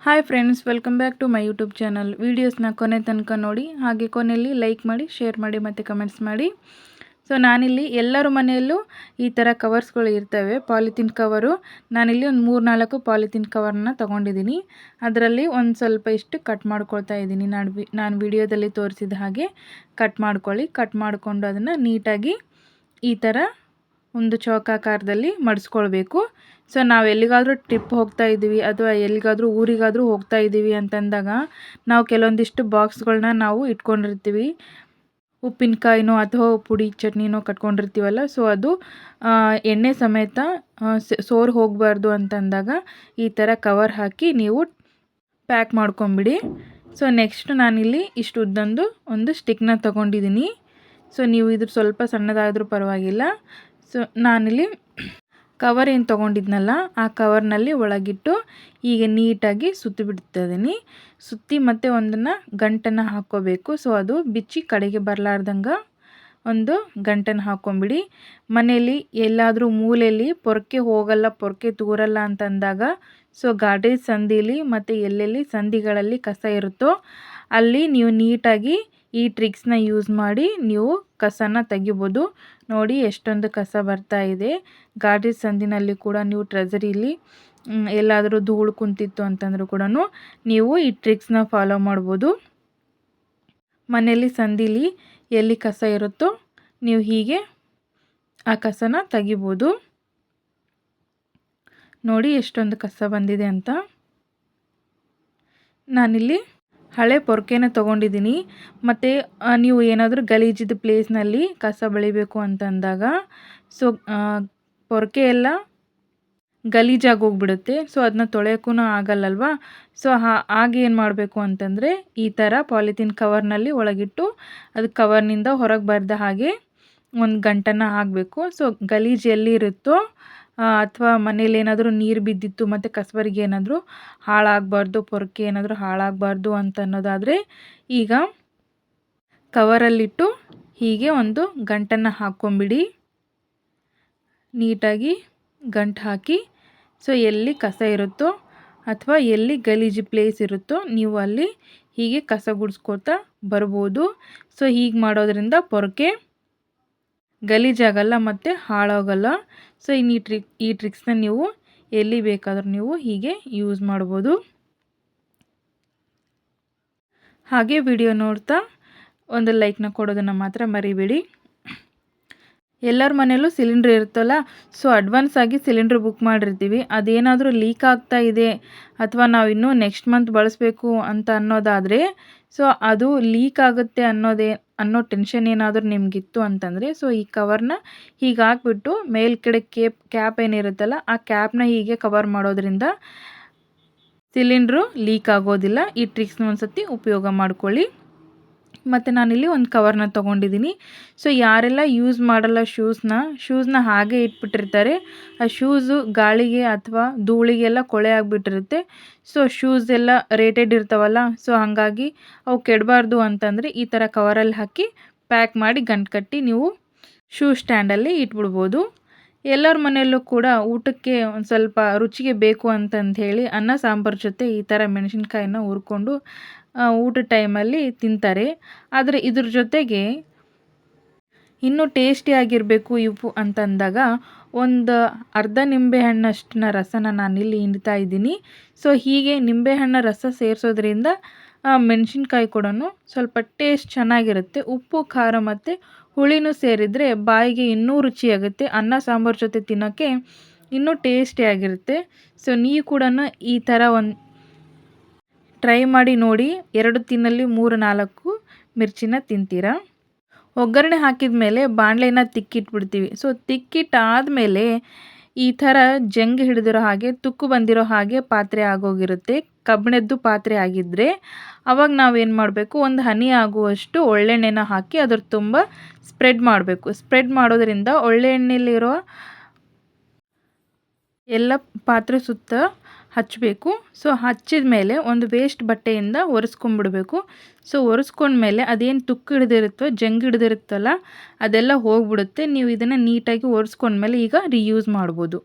Hi friends, welcome back to my YouTube channel. ವೀಡಿಯೋಸ್ನ ಕೊನೆ ತನಕ ನೋಡಿ, ಹಾಗೆ ಕೊನೆಯಲ್ಲಿ ಲೈಕ್ ಮಾಡಿ, ಶೇರ್ ಮಾಡಿ ಮತ್ತು ಕಮೆಂಟ್ಸ್ ಮಾಡಿ. ಸೊ ನಾನಿಲ್ಲಿ ಎಲ್ಲರ ಮನೆಯಲ್ಲೂ ಈ ಥರ ಕವರ್ಸ್ಗಳು ಇರ್ತವೆ, ಪಾಲಿಥಿನ್ ಕವರು. ನಾನಿಲ್ಲಿ ಒಂದು 3-4 ಪಾಲಿಥಿನ್ ಕವರ್ನ ತೊಗೊಂಡಿದ್ದೀನಿ. ಅದರಲ್ಲಿ ಒಂದು ಸ್ವಲ್ಪ ಇಷ್ಟು ಕಟ್ ಮಾಡ್ಕೊಳ್ತಾ ಇದ್ದೀನಿ. ನಾನು ವಿಡಿಯೋದಲ್ಲಿ ತೋರಿಸಿದ ಹಾಗೆ ಕಟ್ ಮಾಡ್ಕೊಳ್ಳಿ. ಕಟ್ ಮಾಡಿಕೊಂಡು ಅದನ್ನು ನೀಟಾಗಿ ಈ ಥರ ಒಂದು ಚೌಕಾಕಾರದಲ್ಲಿ ಮಡಿಸ್ಕೊಳ್ಬೇಕು. ಸೊ ನಾವು ಎಲ್ಲಿಗಾದರೂ ಟ್ರಿಪ್ ಹೋಗ್ತಾ ಇದ್ದೀವಿ ಅಥವಾ ಎಲ್ಲಿಗಾದರೂ ಊರಿಗಾದರೂ ಹೋಗ್ತಾ ಇದ್ದೀವಿ ಅಂತಂದಾಗ ನಾವು ಕೆಲವೊಂದಿಷ್ಟು ಬಾಕ್ಸ್ಗಳನ್ನ ನಾವು ಇಟ್ಕೊಂಡಿರ್ತೀವಿ. ಉಪ್ಪಿನಕಾಯಿನೋ ಅಥವಾ ಪುಡಿ ಚಟ್ನಿನೋ ಕಟ್ಕೊಂಡಿರ್ತೀವಲ್ಲ, ಸೊ ಅದು ಎಣ್ಣೆ ಸಮೇತ ಸೋರ್ ಹೋಗಬಾರ್ದು ಅಂತಂದಾಗ ಈ ಥರ ಕವರ್ ಹಾಕಿ ನೀವು ಪ್ಯಾಕ್ ಮಾಡ್ಕೊಂಬಿಡಿ. ಸೊ ನೆಕ್ಸ್ಟ್ ನಾನಿಲ್ಲಿ ಇಷ್ಟು ಉದ್ದಂದು ಒಂದು ಸ್ಟಿಕ್ನ ತೊಗೊಂಡಿದ್ದೀನಿ. ಸೊ ನೀವು ಇದ್ರ ಸ್ವಲ್ಪ ಸಣ್ಣದಾದರೂ ಪರವಾಗಿಲ್ಲ. ಸೊ ನಾನಿಲ್ಲಿ ಕವರ್ ಏನು ತೊಗೊಂಡಿದ್ನಲ್ಲ, ಆ ಕವರ್ನಲ್ಲಿ ಒಳಗಿಟ್ಟು ಹೀಗೆ ನೀಟಾಗಿ ಸುತ್ತಿ ಬಿಡ್ತಿದ್ದೀನಿ. ಸುತ್ತಿ ಮತ್ತು ಒಂದನ್ನು ಗಂಟನ್ನು ಹಾಕ್ಕೋಬೇಕು. ಸೊ ಅದು ಬಿಚ್ಚಿ ಕಡೆಗೆ ಬರಲಾರ್ದಂಗೆ ಒಂದು ಗಂಟನ್ನು ಹಾಕ್ಕೊಂಬಿಡಿ. ಮನೆಯಲ್ಲಿ ಎಲ್ಲಾದರೂ ಮೂಲೆಯಲ್ಲಿ ಪೊರಕೆ ಹೋಗಲ್ಲ, ಪೊರಕೆ ತೂರಲ್ಲ ಅಂತಂದಾಗ ಸೊ ಗಾರ್ಡೇಜ್ ಸಂದಿಲಿ ಮತ್ತು ಎಲ್ಲೆಲ್ಲಿ ಸಂದಿಗಳಲ್ಲಿ ಕಸ ಇರುತ್ತೋ ಅಲ್ಲಿ ನೀವು ನೀಟಾಗಿ ಈ ಟ್ರಿಕ್ಸ್ನ ಯೂಸ್ ಮಾಡಿ ನೀವು ಕಸನ ತೆಗಿಬೋದು. ನೋಡಿ ಎಷ್ಟೊಂದು ಕಸ ಬರ್ತಾ ಇದೆ. ಗಾರ್ಡೇಜ್ ಸಂದಿನಲ್ಲಿ ಕೂಡ ನೀವು ಟ್ರೆಜರಿಲಿ ಎಲ್ಲಾದರೂ ಧೂಳು ಕುಂತಿತ್ತು ಅಂತಂದರೂ ಕೂಡ ನೀವು ಈ ಟ್ರಿಕ್ಸ್ನ ಫಾಲೋ ಮಾಡ್ಬೋದು. ಮನೆಯಲ್ಲಿ ಸಂದಿಲಿ ಎಲ್ಲಿ ಕಸ ಇರುತ್ತೋ ನೀವು ಹೀಗೆ ಆ ಕಸನ ತೆಗಿಬೋದು. ನೋಡಿ ಎಷ್ಟೊಂದು ಕಸ ಬಂದಿದೆ ಅಂತ. ನಾನಿಲ್ಲಿ ಹಳೆ ಪೊರ್ಕೆನ ತೊಗೊಂಡಿದ್ದೀನಿ. ಮತ್ತು ನೀವು ಏನಾದರೂ ಗಲೀಜಿದ ಪ್ಲೇಸ್ನಲ್ಲಿ ಕಸ ಬೆಳಿಬೇಕು ಅಂತಂದಾಗ ಸೊ ಪೊರ್ಕೆ ಎಲ್ಲ ಗಲೀಜಾಗಿ ಹೋಗ್ಬಿಡುತ್ತೆ. ಸೊ ಅದನ್ನ ತೊಳೆಯೋಕ್ಕೂ ಆಗಲ್ಲಲ್ವ. ಸೊ ಆಗೇನು ಮಾಡಬೇಕು ಅಂತಂದರೆ ಈ ಥರ ಪಾಲಿಥಿನ್ ಕವರ್ನಲ್ಲಿ ಒಳಗಿಟ್ಟು ಅದು ಕವರ್ನಿಂದ ಹೊರಗೆ ಬರದ ಹಾಗೆ ಒಂದು ಗಂಟನ್ನು ಹಾಕಬೇಕು. ಸೊ ಗಲೀಜು ಎಲ್ಲಿ ಇರುತ್ತೋ ಅಥವಾ ಮನೇಲಿ ಏನಾದರೂ ನೀರು ಬಿದ್ದಿತ್ತು ಮತ್ತು ಕಸಬರಿಗೆ ಏನಾದರೂ ಹಾಳಾಗಬಾರ್ದು, ಪೊರಕೆ ಏನಾದರೂ ಹಾಳಾಗಬಾರ್ದು ಅಂತ ಅನ್ನೋದಾದರೆ ಈಗ ಕವರಲ್ಲಿಟ್ಟು ಹೀಗೆ ಒಂದು ಗಂಟನ್ನು ಹಾಕ್ಕೊಂಬಿಡಿ. ನೀಟಾಗಿ ಗಂಟು ಹಾಕಿ ಸೊ ಎಲ್ಲಿ ಕಸ ಇರುತ್ತೋ ಅಥವಾ ಎಲ್ಲಿ ಗಲೀಜು ಪ್ಲೇಸ್ ಇರುತ್ತೋ ನೀವು ಅಲ್ಲಿ ಹೀಗೆ ಕಸ ಗುಡಿಸ್ಕೋತಾ ಬರ್ಬೋದು. ಸೊ ಹೀಗೆ ಮಾಡೋದ್ರಿಂದ ಪೊರಕೆ ಗಲೀಜಾಗಲ್ಲ ಮತ್ತು ಹಾಳಾಗಲ್ಲ. ಸೊ ಈ ಟ್ರಿಕ್ಸ್ನ ನೀವು ಎಲ್ಲಿ ಬೇಕಾದರೂ ನೀವು ಹೀಗೆ ಯೂಸ್ ಮಾಡ್ಬೋದು. ಹಾಗೆ ವಿಡಿಯೋ ನೋಡ್ತಾ ಒಂದು ಲೈಕ್ನ ಕೊಡೋದನ್ನು ಮಾತ್ರ ಮರಿಬೇಡಿ. ಎಲ್ಲರ ಮನೆಯಲ್ಲೂ ಸಿಲಿಂಡ್ರ್ ಇರುತ್ತಲ್ಲ, ಸೊ ಅಡ್ವಾನ್ಸ್ ಆಗಿ ಸಿಲಿಂಡ್ರ್ ಬುಕ್ ಮಾಡಿರ್ತೀವಿ. ಅದೇನಾದರೂ ಲೀಕ್ ಆಗ್ತಾ ಇದೆ ಅಥವಾ ನಾವು ಇನ್ನೂ ನೆಕ್ಸ್ಟ್ ಮಂತ್ ಬಳಸಬೇಕು ಅಂತ ಅನ್ನೋದಾದರೆ ಸೊ ಅದು ಲೀಕ್ ಆಗುತ್ತೆ ಅನ್ನೋ ಟೆನ್ಷನ್ ಏನಾದರೂ ನಿಮಗಿತ್ತು ಅಂತಂದರೆ ಸೊ ಈ ಕವರ್ನ ಹೀಗೆ ಹಾಕ್ಬಿಟ್ಟು ಮೇಲ್ಗಡೆ ಕ್ಯಾಪ್ ಏನಿರುತ್ತಲ್ಲ ಆ ಕ್ಯಾಪ್ನ ಹೀಗೆ ಕವರ್ ಮಾಡೋದ್ರಿಂದ ಸಿಲಿಂಡ್ರು ಲೀಕ್ ಆಗೋದಿಲ್ಲ. ಈ ಟ್ರಿಕ್ಸ್ನ ಒಂದು ಸತಿ ಉಪಯೋಗ ಮಾಡ್ಕೊಳ್ಳಿ. ಮತ್ತು ನಾನಿಲ್ಲಿ ಒಂದು ಕವರ್ನ ತೊಗೊಂಡಿದ್ದೀನಿ. ಸೊ ಯಾರೆಲ್ಲ ಯೂಸ್ ಮಾಡಲ್ಲ ಶೂಸ್ನ ಹಾಗೆ ಇಟ್ಬಿಟ್ಟಿರ್ತಾರೆ, ಆ ಶೂಸು ಗಾಳಿಗೆ ಅಥವಾ ಧೂಳಿಗೆಲ್ಲ ಕೊಳೆ ಆಗಿಬಿಟ್ಟಿರುತ್ತೆ. ಸೊ ಶೂಸ್ ಎಲ್ಲ ರೇಟೆಡ್ ಇರ್ತಾವಲ್ಲ, ಸೊ ಹಾಗಾಗಿ ಅವು ಕೆಡಬಾರ್ದು ಅಂತಂದರೆ ಈ ಥರ ಕವರಲ್ಲಿ ಹಾಕಿ ಪ್ಯಾಕ್ ಮಾಡಿ ಗಂಟು ಕಟ್ಟಿ ನೀವು ಶೂ ಸ್ಟ್ಯಾಂಡಲ್ಲಿ ಇಟ್ಬಿಡ್ಬೋದು. ಎಲ್ಲರ ಮನೆಯಲ್ಲೂ ಕೂಡ ಊಟಕ್ಕೆ ಒಂದು ಸ್ವಲ್ಪ ರುಚಿಗೆ ಬೇಕು ಅಂತಂದು ಹೇಳಿ ಅನ್ನ ಸಾಂಬಾರು ಜೊತೆ ಈ ಥರ ಮೆಣಸಿನ್ಕಾಯಿನ ಹುರ್ಕೊಂಡು ಊಟದ ಟೈಮಲ್ಲಿ ತಿಂತಾರೆ. ಆದರೆ ಇದ್ರ ಜೊತೆಗೆ ಇನ್ನೂ ಟೇಸ್ಟಿಯಾಗಿರಬೇಕು ಇವು ಅಂತಂದಾಗ ಒಂದು ಅರ್ಧ ನಿಂಬೆಹಣ್ಣಷ್ಟನ್ನ ರಸನ ನಾನಿಲ್ಲಿ ಹಿಂಡ್ತಾ ಇದ್ದೀನಿ. ಸೊ ಹೀಗೆ ನಿಂಬೆಹಣ್ಣ ರಸ ಸೇರಿಸೋದ್ರಿಂದ ಮೆಣಸಿನ್ಕಾಯಿ ಕೂಡ ಸ್ವಲ್ಪ ಟೇಸ್ಟ್ ಚೆನ್ನಾಗಿರುತ್ತೆ. ಉಪ್ಪು ಖಾರ ಮತ್ತು ಹುಳಿನೂ ಸೇರಿದರೆ ಬಾಯಿಗೆ ಇನ್ನೂ ರುಚಿಯಾಗುತ್ತೆ. ಅನ್ನ ಸಾಂಬಾರು ಜೊತೆ ತಿನ್ನೋಕ್ಕೆ ಇನ್ನೂ ಟೇಸ್ಟಿಯಾಗಿರುತ್ತೆ. ಸೊ ನೀವು ಕೂಡ ಈ ಥರ ಒಂದು ಟ್ರೈ ಮಾಡಿ ನೋಡಿ. 2 ತಿನ್ನಲ್ಲಿ 3-4 ಮಿರ್ಚಿನ ತಿಂತೀರಾ. ಒಗ್ಗರಣೆ ಹಾಕಿದ ಮೇಲೆ ಬಾಣಲೆನ ತಿಕ್ಕಿಟ್ಬಿಡ್ತೀವಿ. ಸೊ ತಿಕ್ಕಿಟ್ಟಾದಮೇಲೆ ಈ ಥರ ಜಂಗ್ ಹಿಡಿದಿರೋ ಹಾಗೆ ತುಕ್ಕು ಬಂದಿರೋ ಹಾಗೆ ಪಾತ್ರೆ ಆಗೋಗಿರುತ್ತೆ. ಕಬ್ಬಿಣದ್ದು ಪಾತ್ರೆ ಆಗಿದ್ದರೆ ಅವಾಗ ನಾವೇನು ಮಾಡಬೇಕು, ಒಂದು ಹನಿ ಆಗುವಷ್ಟು ಒಳ್ಳೆಣ್ಣೆನ ಹಾಕಿ ಅದ್ರ ತುಂಬ ಸ್ಪ್ರೆಡ್ ಮಾಡಬೇಕು. ಸ್ಪ್ರೆಡ್ ಮಾಡೋದ್ರಿಂದ ಒಳ್ಳೆಣ್ಣೆಲಿರೋ ಎಲ್ಲ ಪಾತ್ರೆ ಸುತ್ತ ಹಚ್ಚಬೇಕು. ಸೊ ಹಚ್ಚಿದ ಮೇಲೆ ಒಂದು ವೇಸ್ಟ್ ಬಟ್ಟೆಯಿಂದ ಒರೆಸ್ಕೊಂಡ್ಬಿಡ್ಬೇಕು. ಸೊ ಒರೆಸ್ಕೊಂಡ್ಮೇಲೆ ಅದೇನು ತುಕ್ಕು ಹಿಡಿದಿರುತ್ತೋ ಜಂಗ್ ಹಿಡಿದಿರುತ್ತಲ್ಲ ಅದೆಲ್ಲ ಹೋಗ್ಬಿಡುತ್ತೆ. ನೀವು ಇದನ್ನು ನೀಟಾಗಿ ಒರೆಸ್ಕೊಂಡ್ಮೇಲೆ ಈಗ ರಿಯೂಸ್ ಮಾಡ್ಬೋದು.